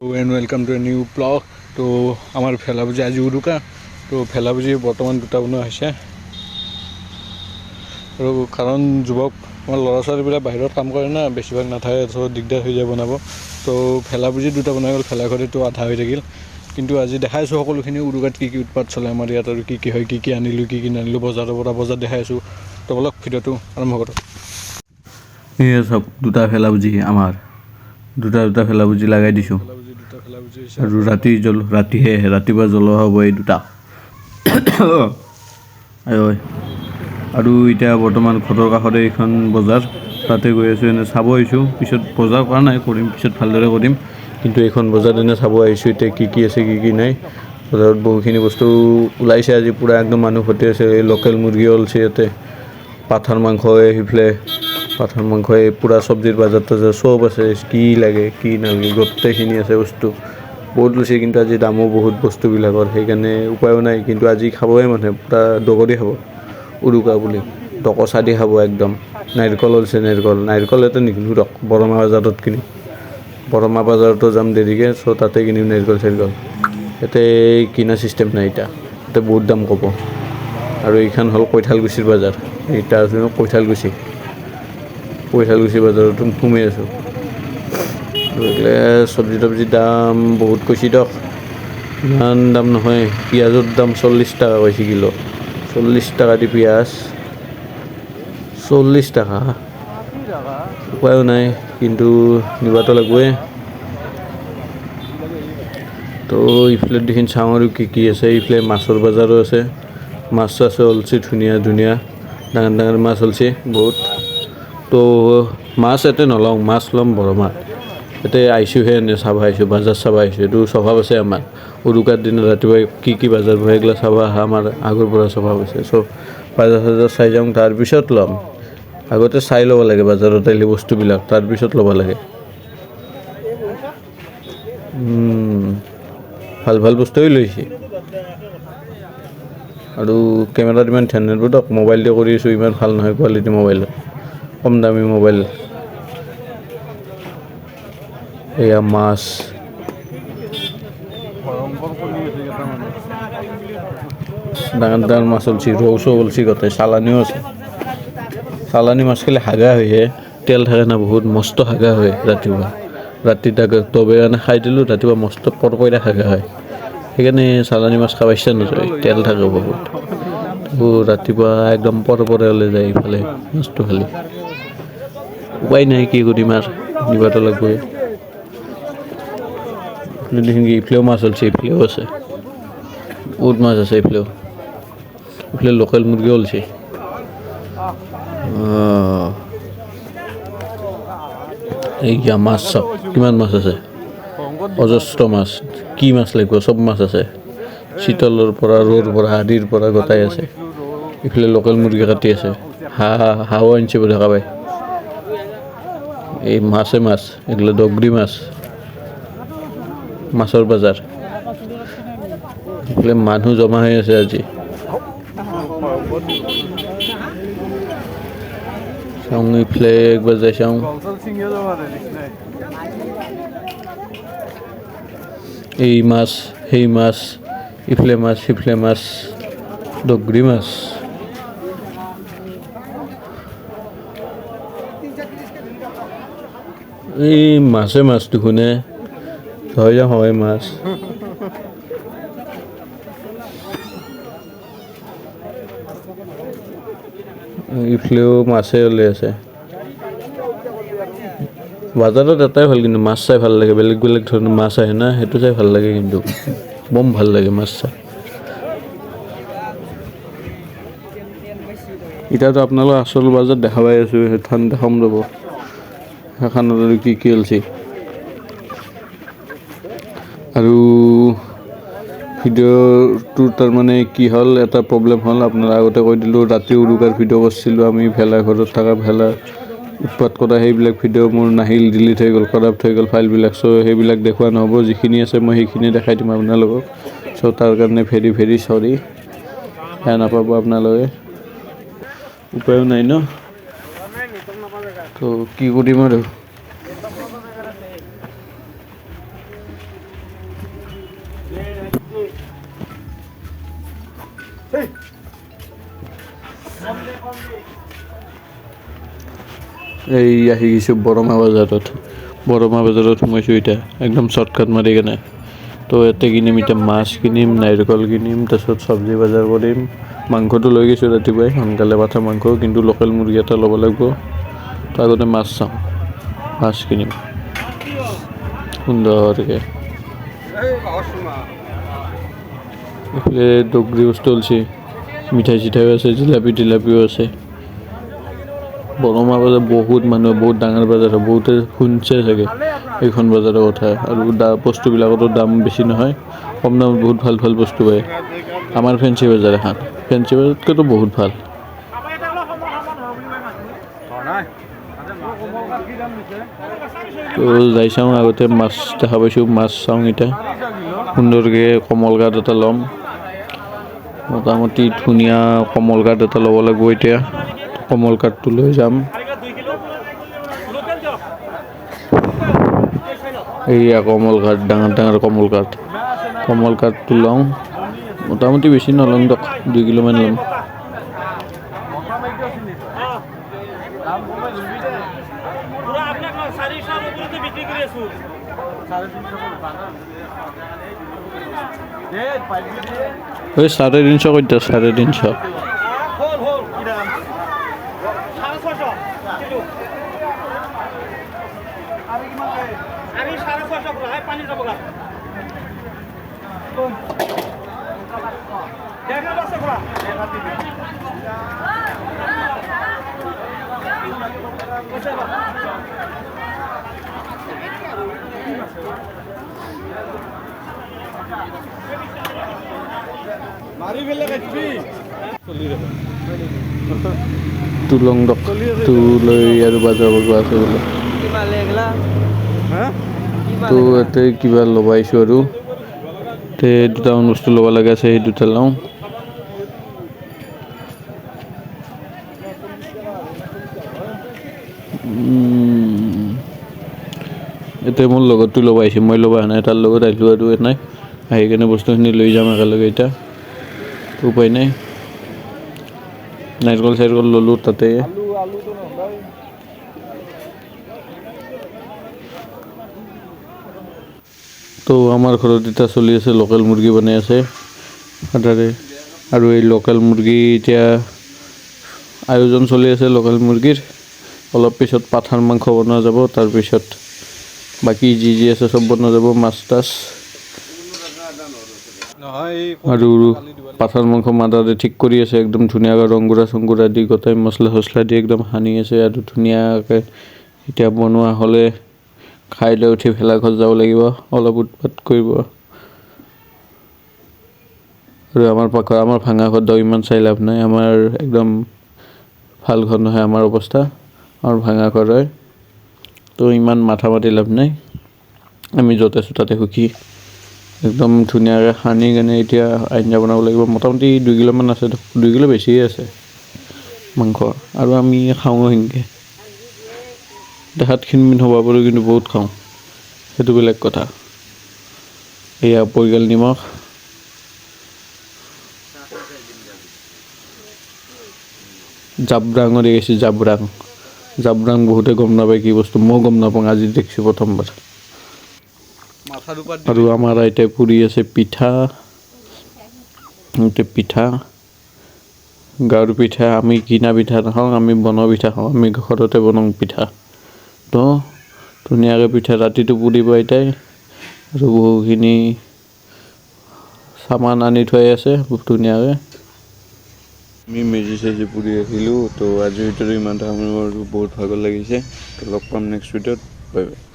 And welcome to a new blog. তো আমাৰ ভেলাপুজি আজি উৰুকা, তো ভেলাপুজি বৰ্তমান দুটা বনোৱা হৈছে। আৰু কাৰণ যুৱক আমাৰ ল'ৰা ছোৱালীবিলাক বাহিৰত কাম কৰে না, বেছিভাগ নাথাকে, তো দিগদাৰ হৈ যায় বনাব। তো ভেলাপুজি দুটা বনাই গ'ল, ভেলাঘৰটো আধা হৈ থাকিল। কিন্তু আজি দেখাইছোঁ সকলোখিনি উৰুকাত কি কি উৎপাত চলে আমাৰ ইয়াত, আৰু কি হয়, কি আনিলোঁ কি নানিলোঁ বজাৰৰ পৰা। বজাৰ দেখাই আছোঁ। তো অলপ ভিডিঅ'টো আৰম্ভ কৰোঁ। এই চব দুটা ভেলাপুজি আমাৰ দুটা ভেলাপুজি লগাই দিছোঁ। আৰু ৰাতিপুৱা জ্বলোৱা হ'ব এই দুটা। আৰু এতিয়া বৰ্তমান ঘৰৰ কাষতে এইখন বজাৰ, তাতে গৈ আছোঁ। এনে চাব আহিছোঁ, পিছত বজাৰ কৰা নাই, কৰিম পিছত ভালদৰে কৰিম। কিন্তু এইখন বজাৰ এনে চাব আহিছোঁ এতিয়া কি আছে কি নাই। বজাৰত বহুখিনি বস্তু ওলাইছে আজি, পূৰা একদম মানুহ ভৰ্তি আছে। এই লোকেল মুৰ্গী ওলাইছে ইয়াতে, পাঠাৰ মাংস, সিফালে পাঠাৰ মাংস, এই পূৰা চব্জিৰ বজাৰ চব আছে। কি লাগে কি নালাগে গোটেইখিনি আছে বস্তু। বহুত লৈছে কিন্তু আজি দামো বহুত বস্তুবিলাকৰ, সেইকাৰণে উপায়ো নাই। কিন্তু আজি খাবই মানুহে, পূৰা দগৰি খাব উৰুকা বুলি, ডকচা দি খাব একদম। নাৰিকল ওলাইছে, নাৰিকল ইয়াতে নিকিনো ৰখ, বৰমা বজাৰত কিনিম। বৰমা বজাৰতো যাম দেৰিকৈ, চ' তাতে কিনিম নাৰিকল চাৰিকল। ইয়াতে কিনা চিষ্টেম নাই, ইয়াতে বহুত দাম ক'ব। আৰু এইখন হ'ল কৈঠালগুচিৰ বজাৰ, এইটা আছে কৈঠালগুচি বজাৰতো সোমাই আছোঁ। এইফালে চব্জি তব্জিৰ দাম বহুত কৈছে দিয়ক, ইমান দাম নহয়। পিঁয়াজৰ দাম 40 টকা কৈছে কিলো, 40 টকা দি পিঁয়াজ, 40 টকা। উপায়ো নাই, কিন্তু নিবাতো লাগবই। তো ইফালে দেখি চাওঁ আৰু কি আছে। ইফালে মাছৰ বজাৰো আছে, মাছ চাছো ওলছে, ধুনীয়া ডাঙৰ মাছ ওলছে বহুত। তো মাছ ইয়াতে নলওঁ, মাছ ল'ম বৰমাত। ইয়াতে আহিছোঁহে, এনে চাব আহিছোঁ, বজাৰ চাব আহিছোঁ। এইটো স্বভাৱ আছে আমাৰ, উৰুকাৰ দিনত ৰাতিপুৱাই কি বজাৰ বহে এইগিলা চাব অহা আমাৰ আগৰ পৰা স্বভাৱ আছে। চ' বজাৰ চজাৰ চাই যাওঁ, তাৰপিছত ল'ম। আগতে চাই ল'ব লাগে বজাৰত আহিলে বস্তুবিলাক, তাৰপিছত ল'ব লাগে। ভাল বস্তুৱেই লৈছে। আৰু কেমেৰাত ইমান ধ্যান নিদিব দিয়ক, মোবাইলতে কৰি আছোঁ, ইমান ভাল নহয় কোৱালিটি মোবাইলত, কম দামী মোবাইল। এয়া মাছ, ডাঙৰ মাছ ওলছি, ৰৌ চৌ ওলছি, গোটেই চালানিও আছে। চালানি মাছ খালে হাগা হয়হে, তেল থাকে না বহুত, মস্ত হাগা হয় ৰাতি তবে কাৰণে খাই দিলোঁ, ৰাতিপুৱা মস্ত কৰ্কৰীয়া হাগা হয়। সেইকাৰণে চালানী মাছ খাব ইচ্ছা নাযায়, তেল থাকে বহুত। ৰাতিপুৱা একদম পৰে ওলাই যায় ইফালে মাছটো খালি। উপায় নাই, কি কৰিম আৰু, নিবাতো লাগবই। ইফালেও মাছ ওলছে, ইফালেও আছে বহুত মাছ আছে। ইফালে লোকেল মুৰ্গী ওলছে। এইয়া মাছ চাওক, কিমান মাছ আছে, অজস্ৰ মাছ। কি মাছ লাগিব, চব মাছ আছে, চিতলৰ পৰা, ৰৌৰ পৰা, আদিৰ পৰা গোটাই আছে। ইফালে লোকেল মুৰ্গী কাটি আছে, হাঁহো আনিছে বোলে কাবাই। এই মাছ, এইগিলা দগৰি মাছ, মাছৰ বজাৰ। এইফালে মানুহ জমা হৈ আছে আজি। চাওঁ ইফালে একবাৰ যাই চাওঁ। এই মাছ, সেই মাছ, ইফালে মাছ, সিফালে মাছ, দগৰি মাছ। এই মাছ দেখোন, হয় মাছ। ইফালেও মাছে ওলাই আছে। বজাৰত এটাই ভাল, কিন্তু মাছ চাই ভাল লাগে, বেলেগ ধৰণৰ মাছ আহে না, সেইটো চাই ভাল লাগে। কিন্তু বম ভাল লাগে মাছ চাই। এতিয়াতো আপোনালোক আচল বজাৰ দেখা পাই আছোঁ, সেইখন দেখাম ৰ'ব, সেইখনত আৰু কি ওলছে। আৰু ভিডিঅ'টোৰ তাৰমানে কি হ'ল, এটা প্ৰব্লেম হ'ল, আপোনাৰ আগতে কৈ দিলোঁ, ৰাতি উৰুকাৰ ভিডিঅ' কৰিছিলোঁ আমি, ভেলাঘৰত থকা উৎপাত কৰা, সেইবিলাক ভিডিঅ' মোৰ নাহিল, ডিলিট হৈ গ'ল, কৰাপ্ট হৈ গ'ল ফাইলবিলাক। চ' সেইবিলাক দেখুওৱা নহ'ব, যিখিনি আছে মই সেইখিনি দেখাই দিম আপোনালোকক। চ' তাৰ কাৰণে ভেৰি চৰি, বেয়া নাপাব আপোনালোকে। উপায়ো নাই ন, তো কি কৰিম আৰু। এই আহি গৈছোঁ বৰমা বজাৰত সোমাইছোঁ এতিয়া একদম শ্বৰ্টকাট মাৰি কেনে তো ইয়াতে কিনিম এতিয়া মাছ কিনিম নাৰিকল কিনিম তাৰপিছত চব্জি বজাৰ কৰিম মাংসটো লৈ গৈছোঁ ৰাতিপুৱাই সোনকালে পাঠাৰ মাংস কিন্তু লোকেল মুৰ্গী এটা ল'ব লাগিব তো আগতে মাছ চাওঁ মাছ কিনিম সুন্দৰকৈ এইফালে ডগৰি বস্তু ওলছে মিঠাই চিঠাইও আছে জিলাপি টিলাপিও আছে বৰমা বজাৰ বহুত মানুহ বহুত ডাঙৰ বজাৰ হয় বহুতে শুনিছে চাগে এইখন বজাৰৰ কথা আৰু বস্তুবিলাকতো দাম বেছি নহয় কম দামত বহুত ভাল ভাল বস্তু পায় আমাৰ ফেঞ্চি বজাৰ এখন ফেঞ্চি বজাৰতকৈতো বহুত ভাল তো যাই চাওঁ আগতে মাছ দেখা পাইছোঁ মাছ চাওঁ এতিয়া সুন্দৰকৈ কমল কাঠ এটা ল'ম মোটামুটি ধুনীয়া কমল কাঠ এটা ল'ব লাগিব এতিয়া কমল কাঠটো লৈ যাম এইয়া কমল কাঠ ডাঙৰ কমল কাঠটো লওঁ মোটামুটি বেছি নলওঁ দিয়ক 2 কিলোমান ল'ম ওই 350 কইতা 350 তুলং দক তু লৈ আৰু বাজাৰ কৰিব আছে বোলে তো ইয়াতে কিবা ল'ব আহিছোঁ আৰু তে দুটামান বস্তু ল'ব লগা আছে সেই দুটা লওঁ এতিয়া মোৰ লগতটো ল'ব আহিছে মই ল'ব অহা নাই তাৰ লগত আহিলোঁ আৰু নাই আহি কিনে বস্তুখিনি লৈ যাম একেলগে এতিয়া উপায় নাই নাৰিকল চাৰিকল ল'লোঁ তাতে তো আমাৰ ঘৰত এতিয়া চলি আছে লোকেল মুৰ্গী বনাই আছে আদাৰে আৰু এই লোকেল মুৰ্গী এতিয়া আয়োজন চলি আছে লোকেল মুৰ্গীৰ অলপ পিছত পাঠাৰ মাংস বনোৱা যাব তাৰপিছত বাকী যি আছে চব বনোৱা যাব মাছ তাছ আৰু পাঠাৰ মাংস মাদাৰে ঠিক কৰি আছে একদম ধুনীয়াকৈ ৰংগুৰা চংগুৰা দি গোটাই মছলা চছলা দি একদম সানি আছে আৰু ধুনীয়াকৈ এতিয়া বনোৱা হ'লে খাই লৈ উঠি ভেলাঘৰ যাব লাগিব অলপ উৎপাত কৰিব আৰু আমাৰ ভাঙা ঘৰ ইমান চাই লাভ নাই আমাৰ একদম ভাল ঘৰ নহয় আমাৰ অৱস্থা আমাৰ ভাঙা ঘৰ হয় তো ইমান মাথা মাতি লাভ নাই আমি য'তে আছোঁ তাতে সুখী একদম ধুনীয়াকৈ সানি কেনে এতিয়া আঞ্জা বনাব লাগিব মোটামুটি 2 কিলোমান আছে 2 কিলো বেছিয়ে আছে মাংস আৰু আমি খাওঁ সেনেকৈ দেখাত ক্ষীণমিন হ'ব পাৰোঁ কিন্তু বহুত খাওঁ সেইটো বেলেগ কথা এয়া পৰিগল নিমখ জাব্ৰাঙৰ গৈছে জাব্ৰাং বহুতে গম নাপায় কি বস্তু মই গম নাপাওঁ আজি দেখিছোঁ প্ৰথমবাৰ আৰু আমাৰ আইতাই পুৰি আছে পিঠা গাঁৱৰ পিঠা আমি কিনা পিঠা নাখাওঁ আমি বনোৱা পিঠা খাওঁ আমি ঘৰতে বনাওঁ পিঠা তো ধুনীয়াকৈ পিঠা ৰাতিটো পুৰিব আইতাই আৰু বহুখিনি চামান আনি থৈ আছে ধুনীয়াকৈ আমি মেজি চেজি পুৰি আহিলোঁ তো আজিৰ ভিডিঅ'টো ইমান টাইম বহুত ভাগৰ লাগিছে তো লগ পাম নেক্সট ভিডিঅ'ত বাই বাই